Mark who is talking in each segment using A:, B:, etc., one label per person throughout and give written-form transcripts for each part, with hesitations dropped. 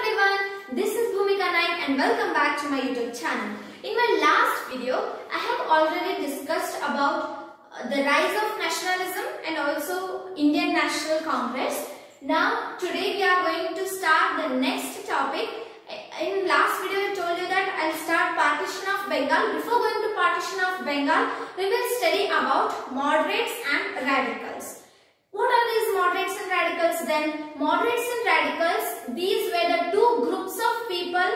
A: everyone, this is Bhumika Naik and welcome back to my YouTube channel. In my last video, I have already discussed about the rise of nationalism and also Indian National Congress. Now today we are going to start the next topic. In last video I told you that I'll start partition of Bengal. Before going to partition of Bengal, we will study about moderates and radicals. What are these moderates and radicals then? Moderates and radicals, these were the two groups of people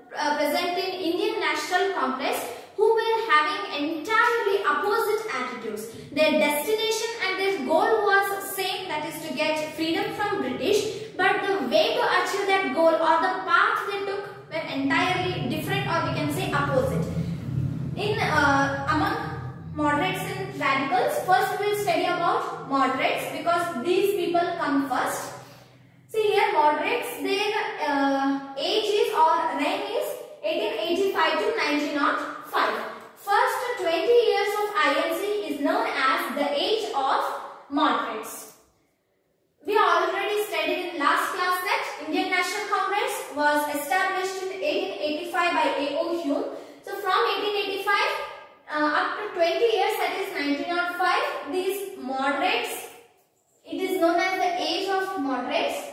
A: present in Indian National Congress who were having entirely opposite attitudes. Their destination and their goal was same, that is to get freedom from British, but the way to achieve that goal or the path they took were entirely different, or we can say opposite. Among moderates and radicals, first we will study about moderates because these people come first. See here, moderates, their age is or reign is 1885 to 1905. First 20 years of INC is known as the age of moderates. We already studied in last class that Indian National Congress was established in 1885 by A.O. Hume. So from 1885 up to 20 years, that is 1905, these moderates, it is known as the age of moderates.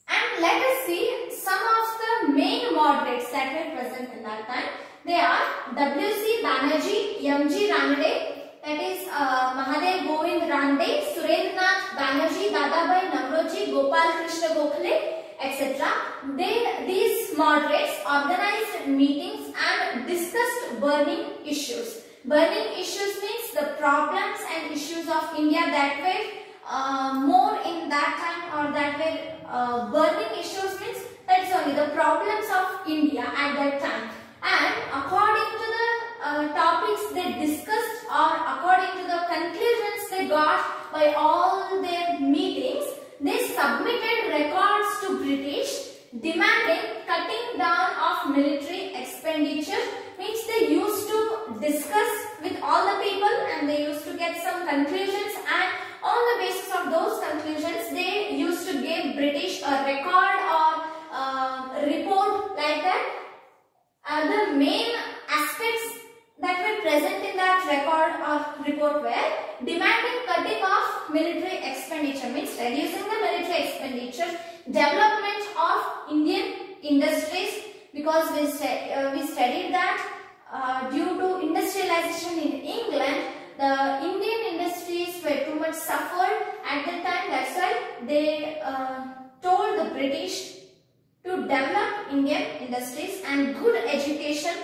A: And let us see some of the main moderates that were present in that time. They are W.C. Banerjee, M.G. Ranade, that is Mahadev Govind Rande, Surendranath Banerjee, Dadabhai Naoroji, Gopal Krishna Gokhale, etc. These moderates organized meetings and discussed burning issues. Burning issues means the problems and issues of India that were more in that time, or that were burning issues means that is only the problems of India at that time. And according to the topics they discussed, or according to the conclusions they got by all their meetings, they submitted records to British demanding cutting down of military expenditure. Means they used to discuss with all the people and they used to get some conclusions, and on the basis of those conclusions they used to give British a record or report like that. The main aspects that were present in that record or report were demanding cutting of military expenditure, means reducing the military expenditure, development of Indian industries, because we studied that due to industrialization in England, the Indian industries were too much suffered at the time. That's why they told the British to develop Indian industries and good education.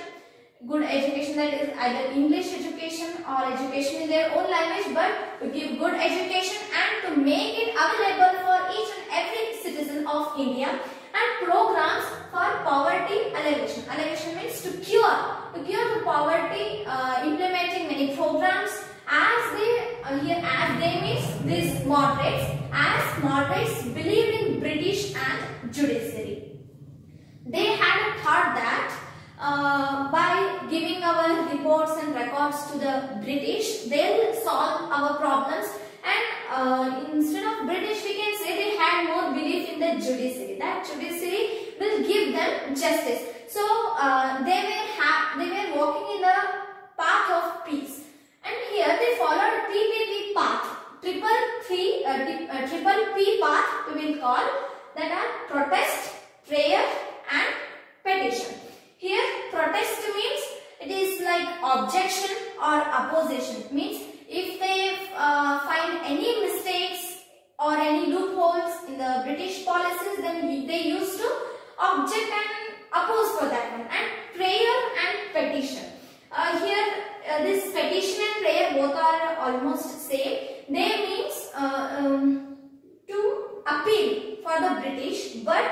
A: Good education, that is either English education or education in their own language, but to give good education and to make it available for each and every citizen of India, and programs for poverty alleviation. Alleviation means to cure the poverty, implementing many programs as they means these moderates, as moderates believed in British and judiciary. They had a thought that by giving our reports and records to the British, they'll solve our problems, and instead of British, we can say they had more belief in the judiciary, that judiciary will give them justice. So they were walking in the path of peace, and here they followed PPP path, triple P path we will call, that are protest, prayer and petition. Here protest means it is like objection or opposition, means if they find any mistakes or any loopholes in the British policies, then they used to object and oppose for that one. And prayer and petition. Here this petition and prayer both are almost same. They means to appeal for the British, but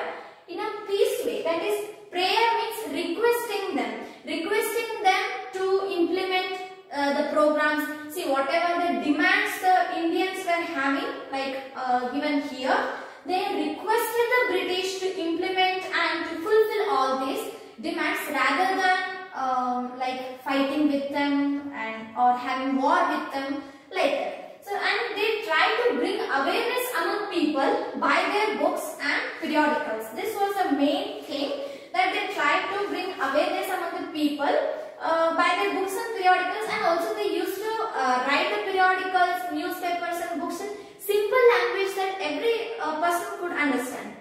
A: in a peace way, that is prayer means requesting them to implement the programs. See, whatever the demands the Indians were having, like given here, they requested the British to implement and to fulfill all these demands rather than like fighting with them or having war with them like that. So, and they try to bring awareness among people by their books and periodicals. This was the main thing, that they tried to bring awareness among the people by their books and periodicals, and also they used to write the periodicals, newspapers and books in simple language that every person could understand.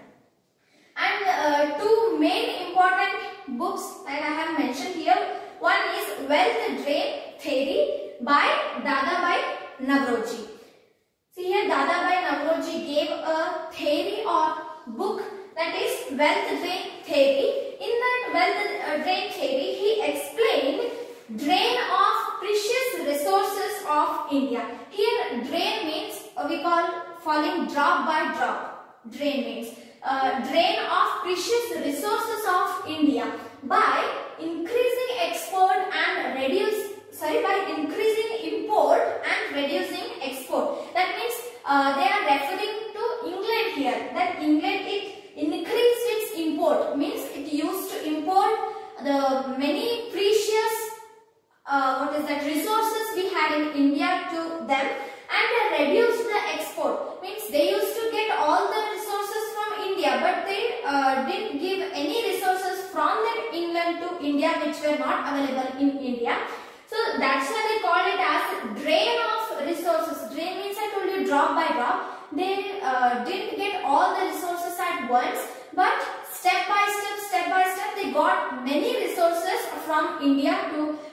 A: And two main important books that I have mentioned here. One is Wealth Drain Theory by Dadabhai Naoroji. See here, Dadabhai Naoroji gave a theory or book, that is Wealth Drain Theory. In that Wealth Drain Theory, he explained drain of precious resources of India. Here, drain means we call falling drop by drop. Drain means drain of precious resources of India by increasing export and by increasing import and reducing export. That means they are referring to England here. That England, it increased its import, means it used to import the many precious resources we had in India to them, and they reduced the export, means they used to get all the resources from India, but they didn't give any resources from that England to India which were not available in India. So that's why they called it as drain of resources. Drain means, I told you, drop by drop. They didn't get all the resources at once, but step by step they got many resources from India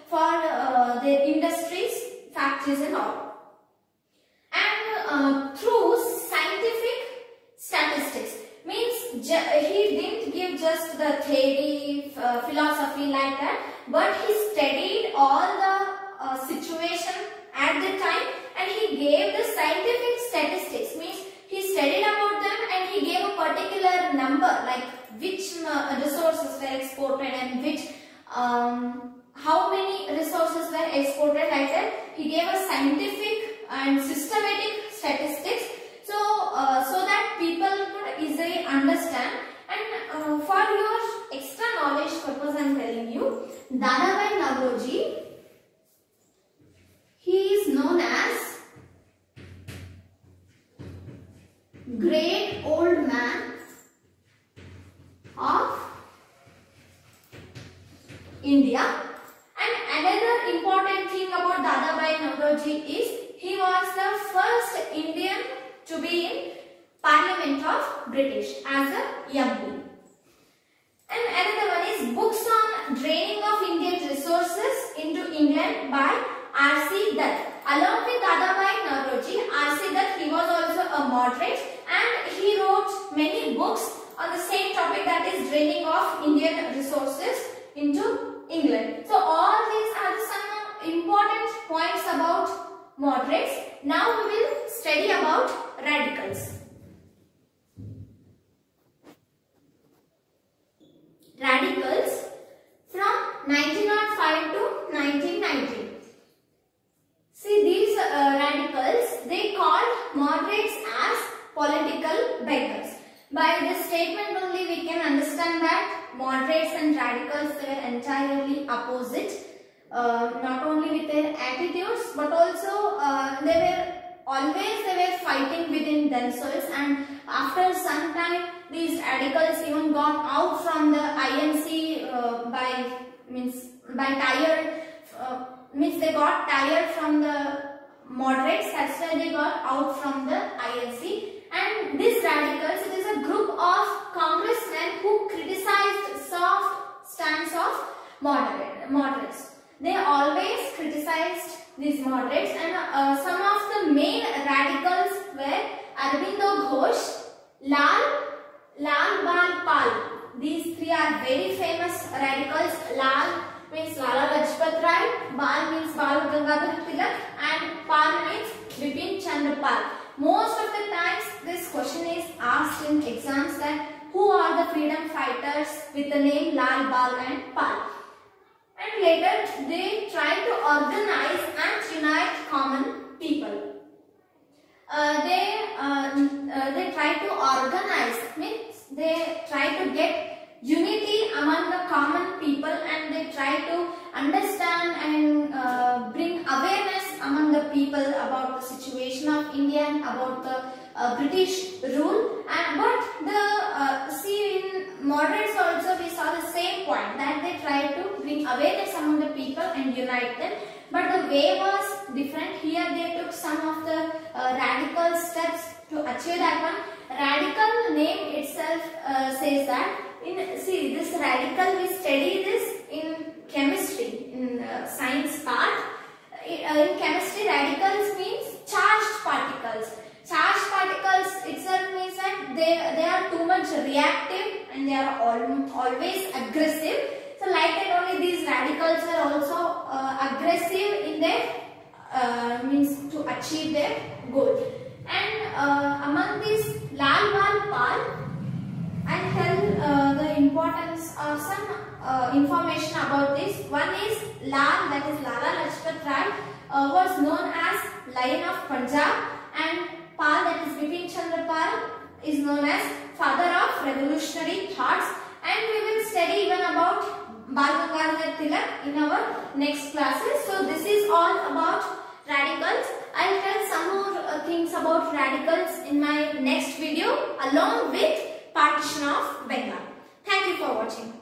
A: for their industries, factories and all. And through scientific statistics, means he didn't give just the theory, philosophy like that, but he studied all the situation at the time, and he gave the scientific statistics, means he studied about them and he gave a particular number, like which resources were exported and which how many resources were exported, like that. He gave a scientific and systematic statistics, so that people could easily understand. And for your extra knowledge purpose, I am telling you, Dadabhai Naoroji, he is known as great old man of India. And another important thing about Dadabhai Naoroji is he was the first Indian to be in Parliament of British as a MP. And another one is Books on Draining of Indian Resources into England by R.C. Dutt. Along with Dadabhai Naoroji, R.C. Dutt, he was also a moderate, and he wrote many books on the same topic, that is draining of Indian resources into England. So all these are some important points about moderates. Now we will study about radicals. Radicals from 1905 to 1990. See, these radicals, they called moderates as political beggars. By this statement only we can understand that moderates and radicals were entirely opposite, not only with their attitudes, but also they were fighting within themselves, and after some time these radicals even got out from the INC they got tired from the moderates. That's why they got out from the INC. And these radicals, it is a group of congressmen who criticized soft stance of moderates. They always criticized these moderates, and some of the main radicals were Aurobindo Ghosh, Lal Bal Pal. These three are very famous radicals. Lal means Lala Lajpat Rai, Bal means Bal Gangadhar Tilak, and Pal means Bipin Chandra Pal. Most of the times this question is asked in exams, that who are the freedom fighters with the name Lal, Bal and Pal. And later they try to organize and unite common people. They try to organize, means they try to get unity among the common people, and they try to understand and bring awareness among the people about the situation of India and about the British rule. But the tried to bring awareness among the people and unite them. But the way was different. Here they took some of the radical steps to achieve that one. Radical name itself says that. See, this radical, we study this in chemistry, in science part. In chemistry, radicals means charged particles. Charged particles itself means that they are too much reactive and they are always aggressive. So like that only these radicals are also aggressive in their means to achieve their goal. And among these Lal Bal Pal, I'll tell the importance of some information about this. One is Lal, that is Lala Lajpat Rai, was known as Lion of Punjab, and Pal, that is Bipin Chandra Pal, is known as father of revolutionary thoughts. And we will study even about Bal Gangadhar Tilak in our next classes. So this is all about radicals. I'll tell some more things about radicals in my next video along with partition of Bengal. Thank you for watching.